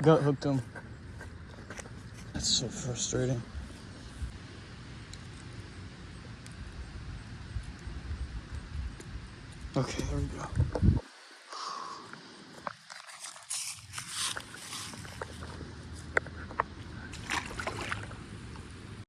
Gut hooked him. That's so frustrating. Okay, there we go.